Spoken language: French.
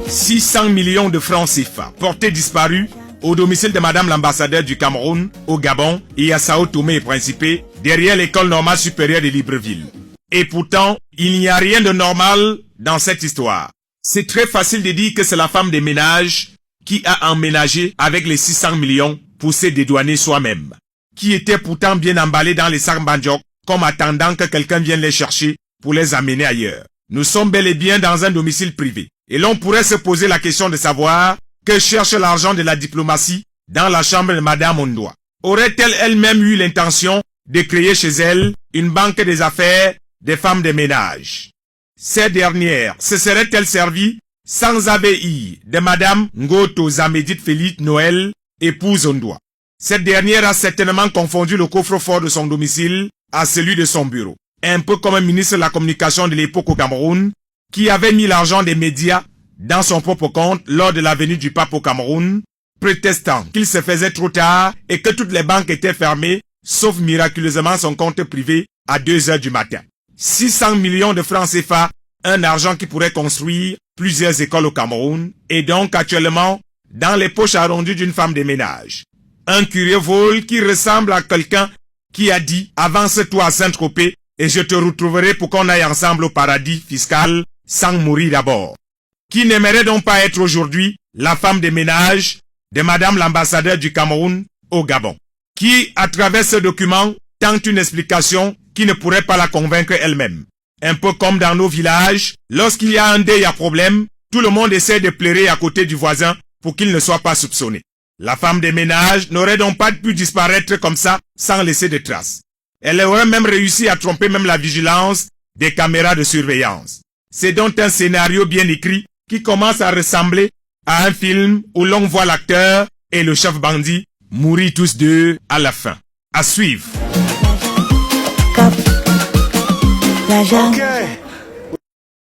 600 millions de francs CFA portés disparus au domicile de Madame l'ambassadeur du Cameroun au Gabon et à Sao Tomé et Principe, derrière l'école normale supérieure de Libreville. Et pourtant, il n'y a rien de normal dans cette histoire. C'est très facile de dire que c'est la femme des ménages qui a emménagé avec les 600 millions pour se dédouaner soi-même, qui était pourtant bien emballée dans les sacs banjok comme attendant que quelqu'un vienne les chercher pour les amener ailleurs. Nous sommes bel et bien dans un domicile privé et l'on pourrait se poser la question de savoir que cherche l'argent de la diplomatie dans la chambre de Madame Ondoa. Aurait-elle elle-même eu l'intention de créer chez elle une banque des affaires des femmes de ménage? Ces dernières se seraient-elles servies sans ABI de Madame Ngoto Zamédite Félix Noël, épouse Ondoa? Cette dernière a certainement confondu le coffre-fort de son domicile à celui de son bureau. Un peu comme un ministre de la communication de l'époque au Cameroun, qui avait mis l'argent des médias dans son propre compte lors de la venue du pape au Cameroun, prétextant qu'il se faisait trop tard et que toutes les banques étaient fermées, sauf miraculeusement son compte privé à 2 heures du matin. 600 millions de francs CFA, un argent qui pourrait construire plusieurs écoles au Cameroun, et donc actuellement dans les poches arrondies d'une femme de ménage. Un curieux vol qui ressemble à quelqu'un qui a dit « Avance-toi à Saint-Tropez et je te retrouverai pour qu'on aille ensemble au paradis fiscal sans mourir d'abord ». Qui n'aimerait donc pas être aujourd'hui la femme de ménage de Madame l'ambassadeur du Cameroun au Gabon, qui, à travers ce document, tente une explication qui ne pourrait pas la convaincre elle-même. Un peu comme dans nos villages, lorsqu'il y a un deuil à problème, tout le monde essaie de pleurer à côté du voisin pour qu'il ne soit pas soupçonné. La femme de ménage n'aurait donc pas pu disparaître comme ça sans laisser de traces. Elle aurait même réussi à tromper même la vigilance des caméras de surveillance. C'est donc un scénario bien écrit qui commence à ressembler à un film où l'on voit l'acteur et le chef bandit mourir tous deux à la fin. À suivre. Cap, la jungle.